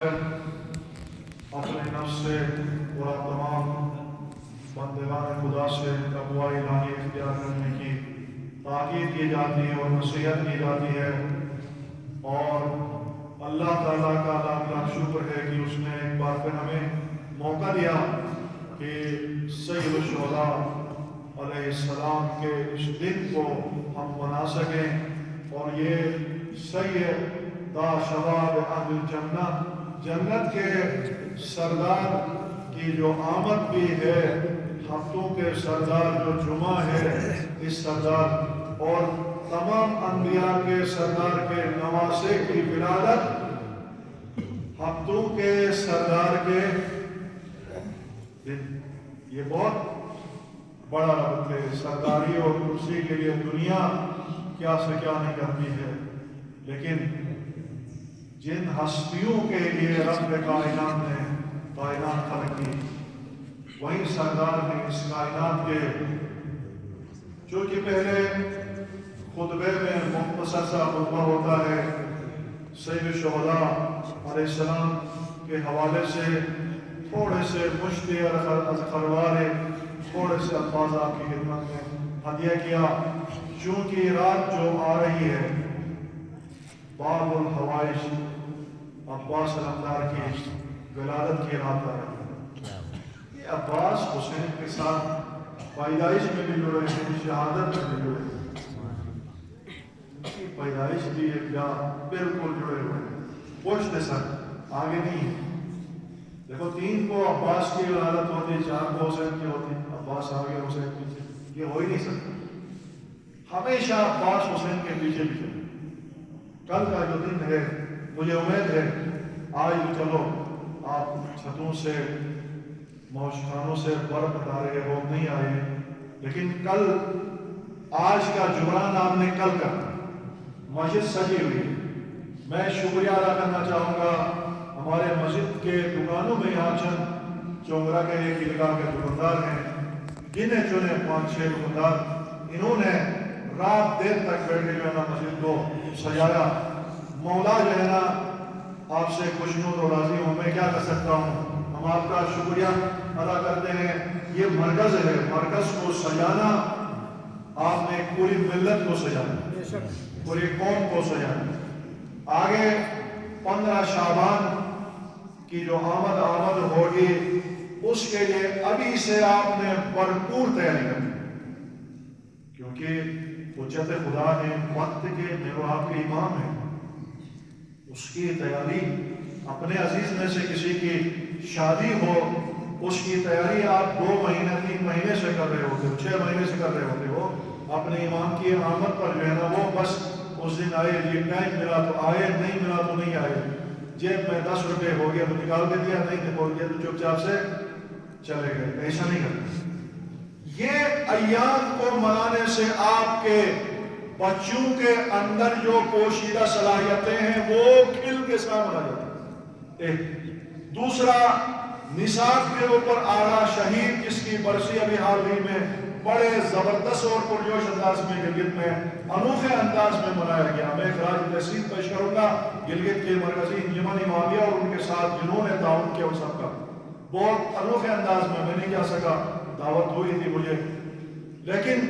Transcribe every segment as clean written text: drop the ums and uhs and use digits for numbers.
اپنے نفس سے اور تمام بندگان خدا سے تقوی الہی اختیار کرنے کی تاکید کی جاتی ہے اور نصیحت کی جاتی ہے، اور اللہ تعالیٰ کا لاکھ لاکھ شکر ہے کہ اس نے ایک بار پھر ہمیں موقع دیا کہ سید الشہداء علیہ السلام کے اس دن کو ہم منا سکیں، اور یہ سید شباب اہل الجنہ، جنت کے سردار کی جو آمد بھی ہے، ہفتوں کے سردار جو جمعہ ہے، اس سردار اور تمام انبیاء کے سردار کے نواسے کی ولادت ہفتوں کے سردار کے دن، یہ بہت بڑا ربط ہے۔ سرداری اور کرسی کے لیے دنیا کیا سے کیا نہیں کرتی ہے، لیکن جن ہستیوں کے لیے رب کائنات نے کائنات خلق کی، وہی سردار ہیں اس کائنات کے، جو کہ پہلے خطبے میں مختصر سا خطبہ ہوتا ہے سید الشہداء علیہ السلام کے حوالے سے، تھوڑے سے مشتی خروار تھوڑے سے الفاظ آپ کی خدمت میں ہدیہ کیا، چونکہ رات جو آ رہی ہے باب الحوائج عباس علمدار کی ولادت کی رات آ رہی ہے۔ یہ عباس حسین کے ساتھ پیدائش میں بھی جڑے ہیں، شہادت میں بھی جڑے ہیں، پیدائش بھی ایک جا بالکل جڑے ہوئے ہیں، پوچھتے سر آگے نہیں ہے۔ دیکھو 3 کو عباس کی ولادت ہوتی، 4 کو حسین کی ہوتی، عباس آگے حسین پیچھے، یہ ہو ہی نہیں سکتا، ہمیشہ عباس حسین کے پیچھے پیچھے۔ کل کا جو دن ہے، مجھے امید ہے آج بھی چلو آپ چھتوں سے موشخانوں سے برف ہٹا رہے ہو، نہیں آئے، لیکن کل آج کا جبران آپ نے کل کا مسجد سجی ہوئی۔ میں شکریہ ادا کرنا چاہوں گا ہمارے مسجد کے دکانوں میں، یہاں چند چونگرا کے ایک علاقہ کے دکاندار ہیں، گنے چنے 5-6 دکاندار، انہوں نے رات دیر تک بیٹھ کے جو ہے نا مسجد کو سجایا۔ مولا جو ہے نا آپ سے خوشنود اور راضی ہوں، میں کیا کر سکتا ہوں، ہم آپ کا شکریہ ادا کرتے ہیں۔ یہ مرکز ہے، مرکز کو سجانا، آپ نے پوری ملت کو سجانا، پوری قوم کو سجانا۔ آگے 15 شعبان کی جو آمد ہوگی، اس کے لیے ابھی سے آپ نے بھرپور تیاری کرنی، کیونکہ حجت خدا نے وقت کے میرے آپ کے امام ہیں، اس کی تیاری اپنے عزیز میں سے کسی کی شادی ہو، اس کی تیاری آپ 2 مہینے 3 مہینے سے کر رہے ہوتے ہو، 6 مہینے سے کر رہے ہوتے ہو، اپنے امام کی آمد پر جو ہے نا وہ بس اس دن آئے، یہ ٹائم ملا تو آئے، نہیں ملا تو نہیں آئے، جیب میں 10 روپے ہو گیا تو نکال کے دیا، نہیں ہو گیا تو چپ چاپ سے چلے گئے، ایسا نہیں کرتے۔ یہ ایام کو منانے سے آپ کے بچوں کے اندر جو پوشیدہ صلاحیتیں ہیں وہ کھل کے سامنے آ جاتی ہیں۔ دوسرا، نصاب کے اوپر آرا شہید جس کی برسی ابھی حال ہی میں بڑے زبردست اور پرجوش انداز میں گلگت میں انوکھے انداز میں منایا گیا۔ میں خراج تحسین پیش کروں گا گلگت کے مرکزی انجمن امامیہ اور ان کے ساتھ جنہوں نے تعاون کیا، ان سب کا بہت انوکھے انداز میں نہیں جا سکا، دعوت ہوئی تھی مجھے، لیکن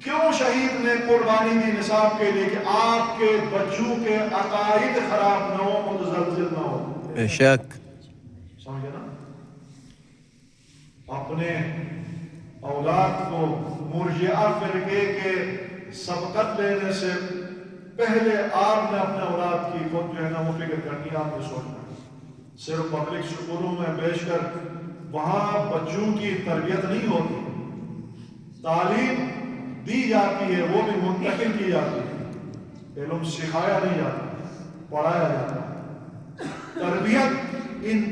کیوں شہید نے قربانی دی نصاب کے لیے کہ آپ کے بچوں کے عقائد خراب نہ ہو، متزلزل نہ ہو۔ بے شک سمجھے نا، اپنے اولاد کو مرجئہ فرقے کے سبقت لینے سے پہلے آپ نے اپنے اولاد کی خود جو ہے نا وہ فکر کرنی، آپ نے سوچنا۔ صرف پبلک سکولوں میں بیچ کر وہاں بچوں کی تربیت نہیں ہوتی، تعلیم دی جاتی ہے، وہ بھی منتقل کی جاتی ہے، علم سکھایا نہیں جاتا، پڑھایا جاتا ہے، تربیت ان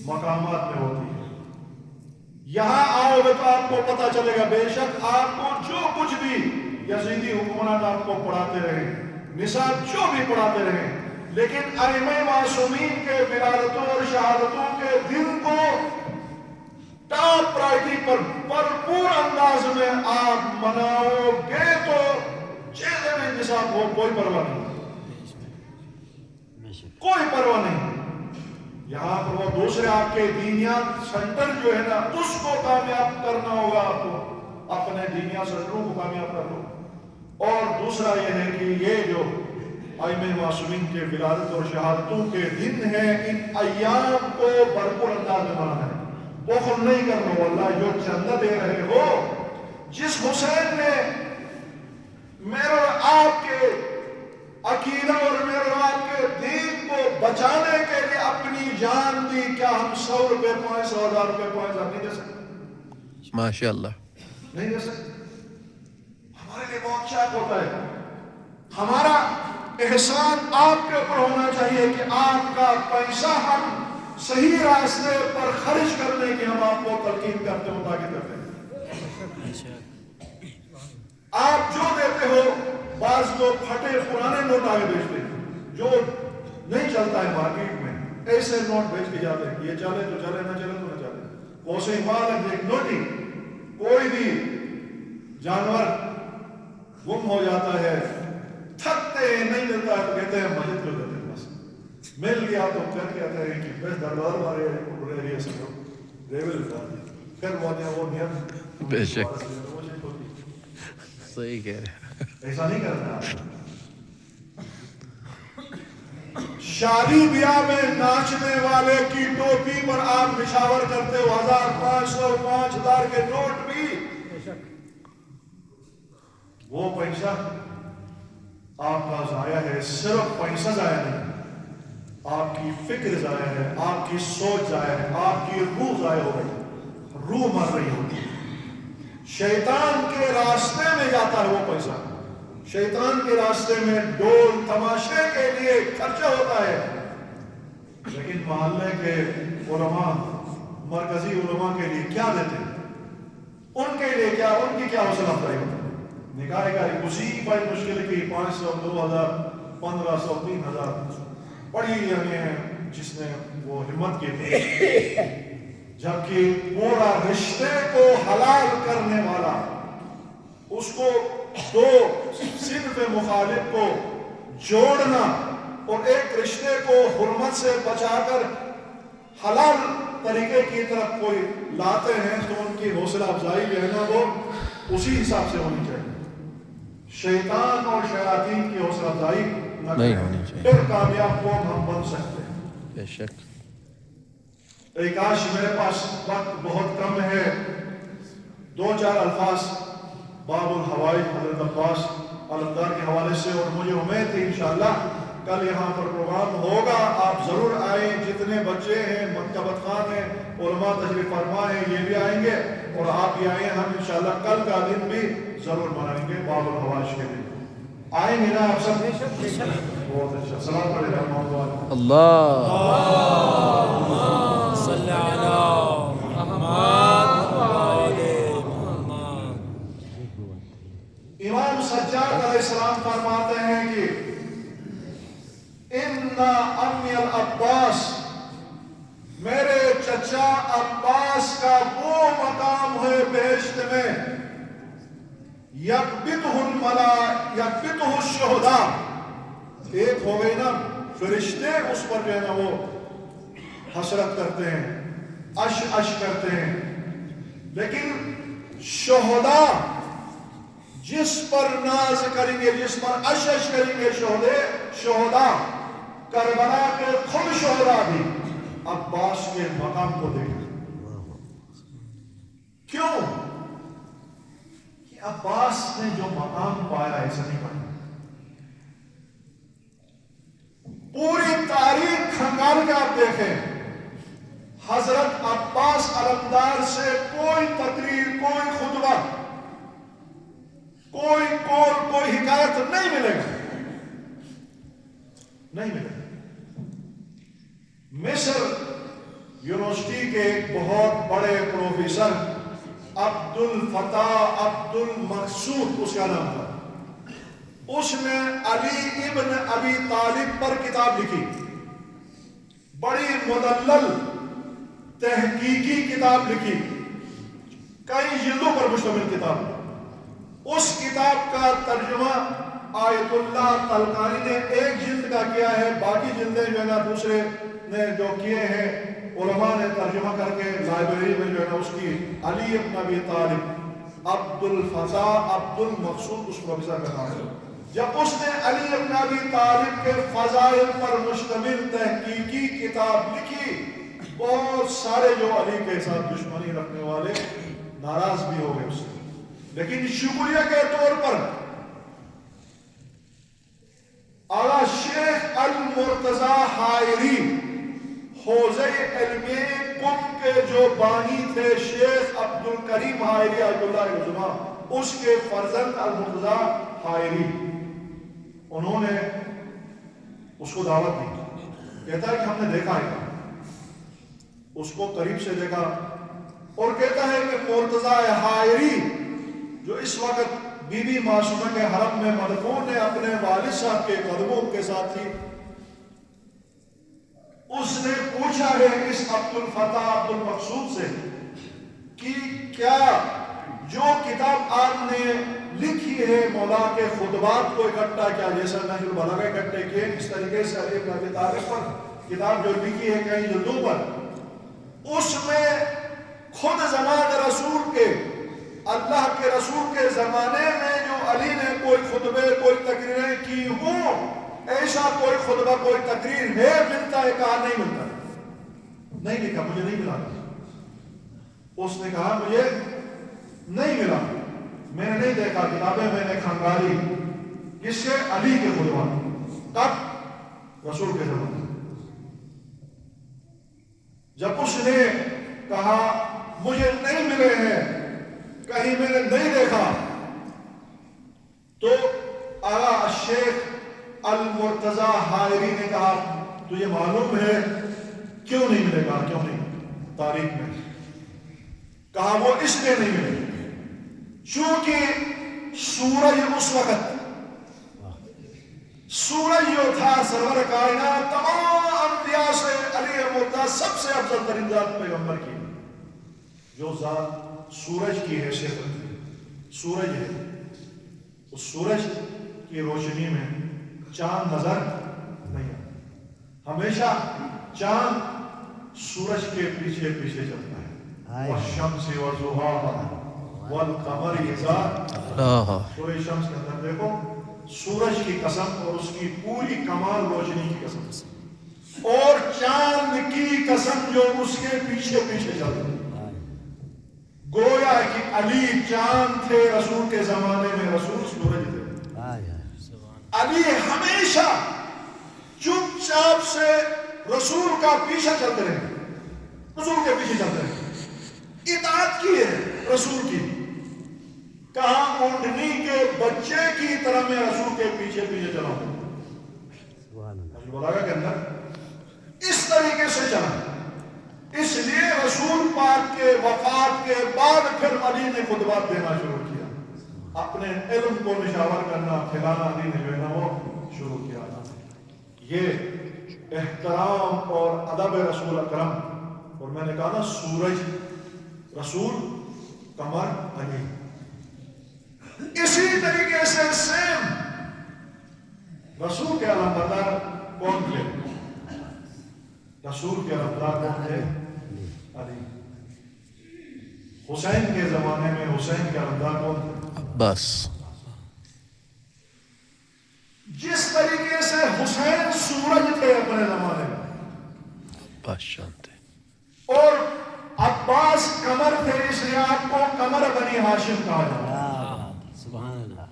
مقامات میں ہوتی ہے۔ یہاں آؤ گے تو آپ کو پتہ چلے گا، بے شک آپ کو جو کچھ بھی یزیدی حکمران آپ کو پڑھاتے رہے، نصاب جو بھی پڑھاتے رہے، لیکن ائمہ معصومین کے ولادتوں اور شہادتوں کے دن کو ٹاپ پرائرٹی پر بھرپور انداز میں آپ مناؤ گے تو چہرے میں نصاب ہو، کوئی پرواہ نہیں، کوئی پرواہ نہیں۔ دوسرے آپ کے دینیات سینٹر جو ہے نا اس کو کامیاب کرنا ہوگا، آپ کو اپنے دینیات سینٹروں کو کامیاب کرنا۔ اور دوسرا یہ ہے کہ یہ جو ائمہ معصومین کے ولادت اور شہادتوں کے دن ہیں، ان ایام کو بھرپور انداز میں منانا ہے، بخل نہیں کرنا۔ واللہ جو چندہ دے رہے ہو، جس حسین نے میرے اور آپ کے عقیدہ اور میرے اور آپ کے دین کو بچانے کے لیے اپنی جان دی، کیا ہم 100 روپے 500 1000 روپے 5000 نہیں دے سکتے؟ ماشاءاللہ نہیں دے سکتے۔ ہمارے لیے بہت شاک ہوتا ہے۔ ہمارا احسان آپ کے اوپر ہونا چاہیے کہ آپ کا پیسہ ہم صحیح راستے پر خرچ کرنے کی ہم آپ کو تلقین کرتے ہیں، تاکہ کرتے ہیں۔ آپ جو دیتے ہو، بعض لوگ پھٹے پرانے نوٹ آگے بیچتے ہیں جو نہیں چلتا ہے مارکیٹ میں، ایسے نوٹ بیچ کے جاتے ہیں، یہ چلے تو چلے، نہ چلے تو نہ چلے۔ کوسے مال ایک نوٹی، کوئی بھی جانور گم ہو جاتا ہے، تھکتے ہیں، نہیں ملتا ہے تو کہتے ہیں مسجد کو دیتے ہیں، بس مل گیا تو پھر کہتے ہیں کہ بس دربار مارے ریریے سے ریول پھر وہ نیت بے شک صحیح کہہ رہے ہیں۔ ایسا نہیں کرنا۔ شادی بیاہ میں ناچنے والے کی ٹوپی پر آپ نشاور کرتے ہو 1000 500 5000 کے نوٹ بھی، وہ پیسہ آپ کا ضائع ہے۔ صرف پیسہ ضائع نہیں، آپ کی فکر ضائع ہے، آپ کی سوچ ضائع ہے، آپ کی روح ضائع ہو رہی، روح مر رہی ہوتی ہے۔ شیطان کے راستے میں جاتا ہے وہ پیسہ، شیطان کے راستے میں ڈول تماشے کے لیے خرچہ ہوتا ہے۔ لیکن محلے کے علماء، مرکزی علماء کے لیے کیا دیتے ہیں؟ ان کے لیے کیا، ان کی کیا حوصلہ افزائی ہوتی ہے؟ نکاح کا اسی بڑی مشکل کی 500 2000 1500 3000 بڑی ہے جس نے وہ ہمت کی تھی، جبکہ پورا رشتے کو حلال کرنے والا، اس کو دو صنف مخالف کو جوڑنا اور ایک رشتے کو حرمت سے بچا کر حلال طریقے کی طرف کوئی لاتے ہیں، تو ان کی حوصلہ افزائی جو ہے نا وہ اسی حساب سے ہونی چاہیے۔ شیطان اور شیاطین کی حوصلہ افزائی نہیں ہونی چاہیے، پھر کامیاب قوم ہم بن سکتے ہیں۔ بے شک۔ کاش میرے پاس وقت بہت کم ہے، 2-4 الفاظ باب الحوائج حضرت عباس علمدار کے حوالے سے، اور مجھے امید ہے انشاءاللہ کل یہاں پر پروگرام ہوگا، آپ ضرور آئیں، جتنے بچے ہیں، مکتبت خان ہیں، علماء تشریف فرما ہیں، یہ بھی آئیں گے اور آپ بھی آئیں، ہم انشاءاللہ کل کا دن بھی ضرور منائیں گے باب الحوائج کے دن۔ آئیں گے نا آپ سب؟ بہت اچھا، سلام علیکم محمد اللہ صلی علی محمد وآل محمد۔ امام سجاد علیہ السلام فرماتے ہیں کہ اِنَّا اَمِّ الْعَبَّاسِ، میرے چچا عباس کا وہ مقام ہے بہشت میں، یکبتہ الشہداء، ایک ہو گئی نا فرشتے اس پر جو ہے نا وہ حسرت کرتے ہیں، عش کرتے ہیں، لیکن شہداء جس پر ناز کریں گے، جس پر عش کریں گے شہداء، کربلا کے خود شہداء بھی عباس کے مقام کو دیکھیں۔ کیوں؟ کہ عباس نے جو مقام پایا ایسا نہیں پایا۔ پوری تاریخ کھنگال کے آپ دیکھیں، حضرت عباس علمدار سے کوئی تقریر، کوئی خطبہ، کوئی قول، کوئی حکایت نہیں ملے گا، نہیں ملے گا۔ مصر یونیورسٹی کے ایک بہت بڑے پروفیسر عبد الفتاح عبد المقصود اس کا نام تھا، اس نے علی ابن ابی طالب پر کتاب لکھی، بڑی مدلل تحقیقی کتاب لکھی، کئی جلدوں پر مشتمل کتاب۔ اس کتاب کا ترجمہ آیت اللہ تلقانی نے ایک جلد کا کیا ہے، باقی جلدیں جو ہے نا دوسرے نے جو کیے ہیں علماء نے ترجمہ کر کے لائبریری میں جو ہے نا اس کی علی ابن ابی طالب عبد الفضاء عبد المقصود اس پروفیسر کا نام ہے. جب اس نے علی ابن ابی طالب کے فضائل پر مشتمل تحقیقی کتاب لکھی بہت سارے جو علی کے ساتھ دشمنی رکھنے والے ناراض بھی ہو گئے اس سے, لیکن شکریہ کے طور پر اعلیٰ شیخ المرتضی حائری حوزہ علم قم کے جو بانی تھے شیخ عبد الکریم حائری آیت اللہ علیہ اس کے فرزند المرتضی حائری, انہوں نے اس کو دعوت دی. کہتا ہے کہ ہم نے دیکھا ہے, اس کو قریب سے دیکھا اور کہتا ہے کہ مرتضی حائری جو اس وقت بی بی معصومہ کے حرم میں مدفون ہے اپنے والد صاحب کے قدموں کے ساتھ تھی, اس نے پوچھا ہے اس عبد الفتاح عبد المقصود سے کہ کیا جو کتاب آپ نے لکھی ہے مولا کے خطبات کو اکٹھا کیا جیسا نہج البلاغہ اکٹھے کیے اس طریقے سے علی ابن ابی طالب پر کتاب جو لکھی ہے کئی جلدوں پر, اس میں خود زمان رسول کے اللہ کے رسول کے زمانے میں جو علی نے کوئی خطبے کوئی تقریریں کی ہوں ایسا کوئی خطبہ کوئی تقریر ہے ملتا ہے, کہا نہیں ملتا, نہیں لکھا مجھے نہیں ملا. اس نے کہا مجھے نہیں ملا, میں نے نہیں دیکھا کتابیں میں نے کھنگالی کس کے علی کے خطبہ کب رسول کے زمانے. جب اس نے کہا مجھے نہیں ملے ہیں کہیں میں نے نہیں دیکھا تو اعلیٰ شیخ المرتضی حائری نے کہا تجھے معلوم ہے کیوں نہیں ملے گا, کیوں نہیں تاریخ میں, کہا وہ اس لیے نہیں ملے چونکہ سورج اس وقت سورج جو تھا سرور کائنات تمام انبیاء سے علی مرتضی سب سے افضل ترین ذات پیغمبر کی جو ذات سورج کی حیثیت رکھتی ہے, سورج ہے, اس سورج کی روشنی میں چاند نظر نہیں آتا, ہمیشہ چاند سورج کے پیچھے پیچھے چلتا ہے. والشمس وضحاها والقمر اذا سورہ شمس کے اندر دیکھو سورج کی قسم اور اس کی پوری کمال روشنی کی قسم اور چاند کی قسم جو اس کے پیچھے پیچھے چلتا ہے. گویا کہ علی چاند تھے رسول کے زمانے میں, رسول سورج تھے. علی ہمیشہ چپ چاپ سے رسول کا پیچھے چلتے رہے, رسول کے پیچھے چلتے رہے, اطاعت کی ہے رسول کی, کہاں اونٹنی کے بچے کی طرح میں رسول کے پیچھے پیچھے چلا ہوں. بلاغہ کے اندر اس طریقے سے چلا. اس لیے رسول پاک کے وفات کے بعد پھر علی نے خطبات دینا شروع کیا, اپنے علم کو نشاور کرنا پھیلانا علی نے جو ہے نا وہ شروع کیا. یہ احترام اور ادب رسول اکرم, اور میں نے کہا نا سورج رسول قمر علی, اسی طریقے سے سیم رسول کے علمبردار کون تھے؟ رسول کے علمبردار کون تھے؟ علی. حسین کے زمانے میں حسین کے علمبردار کون تھے؟ بس جس طریقے سے حسین سورج تھے اپنے زمانے میں, بس شانتے, اور عباس قمر تھے, اس لیے آپ کو قمر بنی ہاشم کہا جاتا. سبحان اللہ.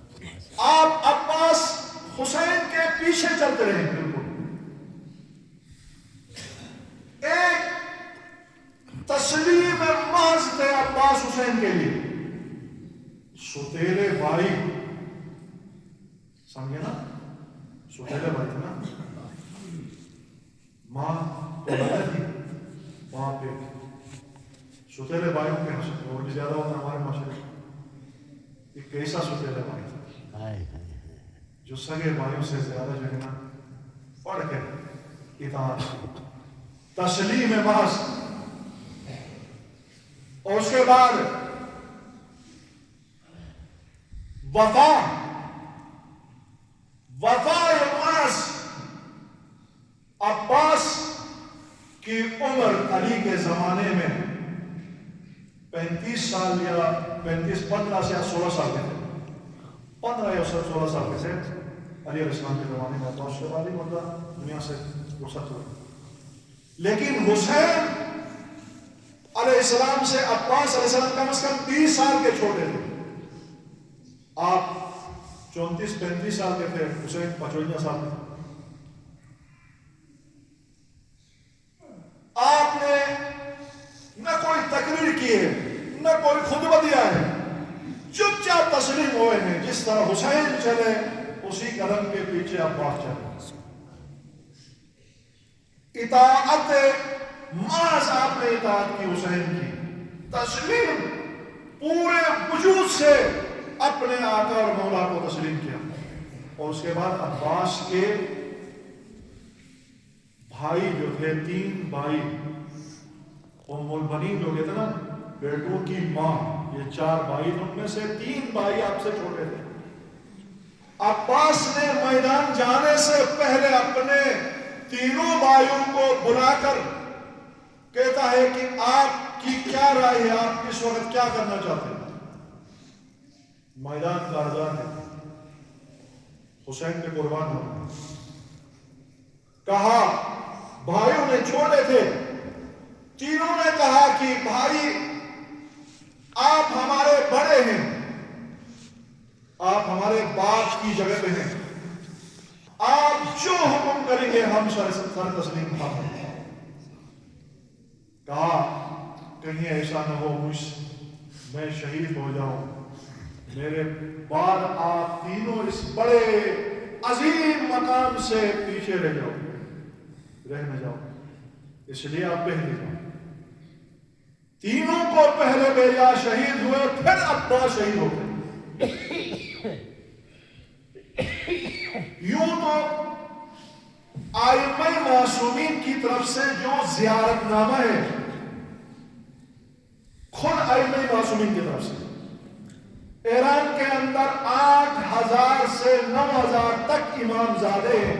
آپ عباس حسین کے پیچھے چلتے رہے. بالکل ایک تسلیم محض تھے عباس حسین کے لیے, ستیرے بھائی, سمجھے نا, ستیرے بھائی تھے نا, ماں تو لگا تھی وہاں پہ, ستیرے بھائیوں کے حسن اور بھی زیادہ ہوتا ہمارے معاشرے. ایک کیسا ستیرے بھائی تھا جو سگے بھائیوں سے زیادہ جو ہے نا پڑھ کے اطاعت تسلیم محض. اور اس کے بعد وفا محض. عباس کہ عمر علی کے زمانے میں 35 سال یا 15 سے 16 سال کے تھے، 15 یا 16 سال کے تھے علی علیہ السلام کے زمانے میں، تو اس کے بعد ہی مردہ دنیا سے رخصت ہوئے. لیکن حسین علیہ السلام سے عباس علیہ السلام کم از کم 30 سال کے چھوٹے تھے. آپ 34-35 سال کے تھے، حسین 55 سال کے تھے. آپ نے نہ کوئی تقریر کی ہے، نہ کوئی خطبہ دیا ہے، چپ چاپ تسلیم ہوئے ہیں. جس طرح حسین چلے اسی قدم کے پیچھے عباس چلے. اطاعت محض آپ نے اطاعت کی حسین کی، تسلیم پورے وجود سے اپنے آقا اور مولا کو تسلیم کیا. اور اس کے بعد عباس کے بھائی جو تھے، 3 بھائی، ام البنین جو کہتے ہیں نا بیٹوں کی ماں، یہ 4 بھائی، ان میں سے 3 بھائی آپ سے چھوٹے تھے. عباس نے میدان جانے سے پہلے اپنے تینوں بھائیوں کو بلا کر کہتا ہے کہ آپ کی کیا رائے ہے، آپ اس وقت کیا کرنا چاہتے ہیں. میدان کا آزاد ہے، حسین پہ قربان ہو. کہا، بھائیوں نے چھوٹے تھے، تینوں نے کہا کہ بھائی آپ ہمارے بڑے ہیں، آپ ہمارے باپ کی جگہ پہ ہیں، آپ جو حکم کریں گے ہم سر تسلیم کریں گے. کہا کہیں ایسا نہ ہو میں شہید ہو جاؤں، میرے بعد آپ تینوں اس بڑے عظیم مقام سے پیچھے رہ نہ جاؤ، اس لیے آپ پہلے جاؤ. تینوں کو پہلے بھیجا، شہید ہوئے، پھر عباس شہید ہو گئے. یوں تو ائمہ معصومین کی طرف سے جو زیارت نامہ ہے، خود ائمہ معصومین کی طرف سے ایران کے اندر 8000 سے 9000 تک امام زادے ہیں.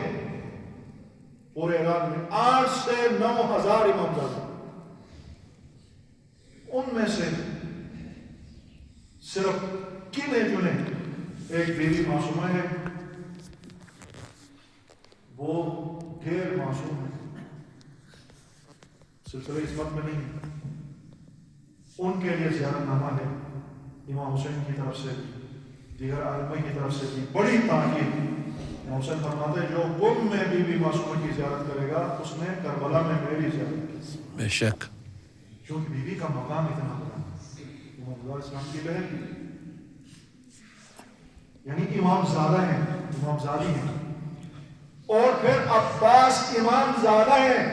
پورے ایران میں 8 سے 9000 امام زادے. ان میں سے صرف گنے چنے ایک بیوی معصومہ ہے، وہ غیر معصوم ہے، سلسلہ عصمت میں نہیں. ان کے لیے زیارت نامہ ہے. امام حسین کی طرف سے، دیگر ائمہ کی طرف سے بھی بڑی تاکید. امام حسین فرماتے ہیں جو قم میں بی بی معصومہ کی زیارت کرے گا اس نے کربلا میں میری زیارت کی. بے شک، کیونکہ بی بی کا مقام اتنا بڑا، امام اسلام کی بہن، یعنی امام زادہ ہیں، امام زادی ہیں. اور پھر عباس امام زادہ ہیں،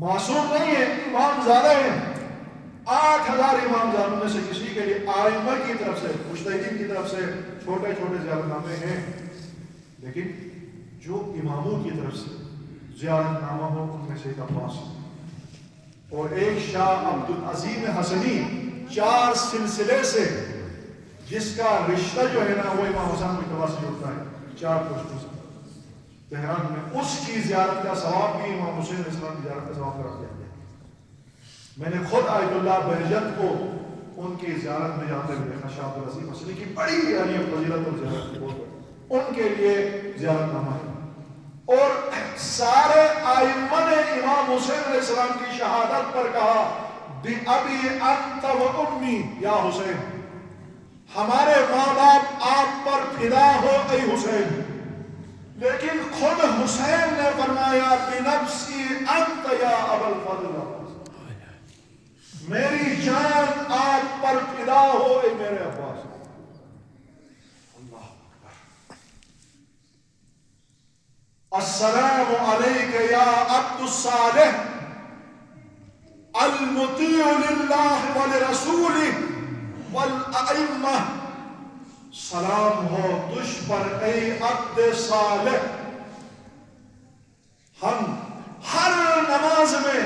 معصوم نہیں ہے، امام زادہ ہیں. 8000 امام زادوں میں سے کسی کے لیے ائمہ کی طرف سے، مجتہدین کی طرف سے چھوٹے چھوٹے زیارت نامے ہیں، لیکن جو اماموں کی طرف سے زیارت نامہ ہو ان میں سے ایک عباس. اور ایک شاہ عبد العظیم حسنی 4 سلسلے سے، جس کا رشتہ جو ہے نا وہ امام حسین کی طرف سے جڑتا ہے 4 پشتوں سے تہران میں، اس کی زیارت کا ثواب بھی امام حسین علیہ السلام کی زیارت کا ثواب قرار دیا گیا. میں نے خود آیت اللہ بہجت کو ان کی زیارت میں جاتے ہوئے دیکھا. شاہ عبد العظیم حسنی کی بڑی یعنی فضیلت اور زیارت کی بہت، ان کے لیے زیارت نامہ ہے. اور سارے ائمہ نے امام حسین علیہ السلام کی شہادت پر کہا بِأَبِي أَنْتَ وَأُمِّي یا حسین، ہمارے ماں باپ آپ پر فدا ہو اے حسین. لیکن خود حسین نے فرمایا بِنَفْسِي أَنْتَ یا ابا الفضل، میری جان آپ پر فدا ہو اے میرے عباس. اللہ اکبر. السلام علیک یا عبد الصالح المطیع للہ ولرسولہ والائمہ. سلام ہو تجھ پر اے عبد صالح. ہم ہر نماز میں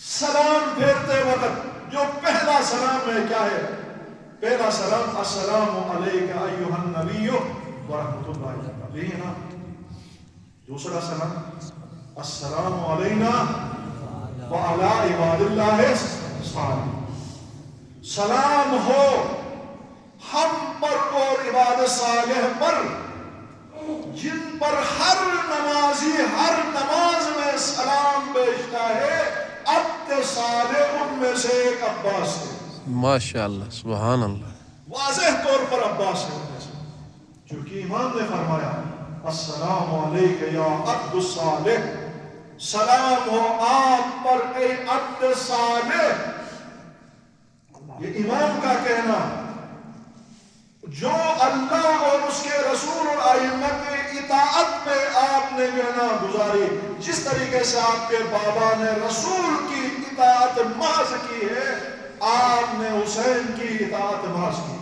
سلام پھیرتے وقت جو پہلا سلام ہے کیا ہے؟ پہلا سلام السلام علیک ایھا النبی ورحمۃ اللہ وبرکاتہ. یہی ہے نا. دوسرا سلام السلام علینا وعلی عباد اللہ الصالحین، سلام ہو ہم پر اور عباد صالح پر جن پر ہر نمازی ہر نماز میں سلام بیچتا ہے، عبد صالح ان میں سے ایک عباس ہے، ماشاءاللہ سبحان اللہ، واضح طور پر عباس ہے ان میں سے، چونکہ امام نے فرمایا السلام علیک یا عبد الصالح، سلام ہو آپ پر اے عبد صالح۔ یہ امام کا کہنا جو اللہ اور اس کے رسول اور ائمہ کی اطاعت میں آپ نے گنا گزاری، جس طریقے سے آپ کے بابا نے رسول کی اطاعت محض کی ہے، آپ نے حسین کی اطاعت محض کی۔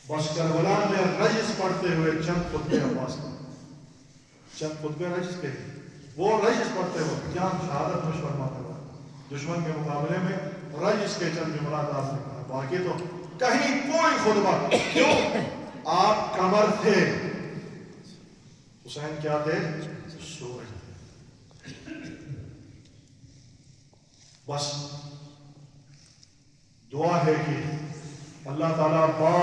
بس کربلا میں رجز پڑھتے ہوئے چند خطبے عباس کا، چند خطبے رجز کے، وہ رجز پڑھتے ہوئے جان شہادت میں فرماتا ہوا دشمن کے مقابلے میں رجز کے چند جملات آپ نے کہا، باقی تو کہیں کوئی خطبہ، کیوں؟ آپ قمر تھے، حسین کیا تھے؟ سورج۔ بس دعا ہے کہ اللہ تعالیٰ باپ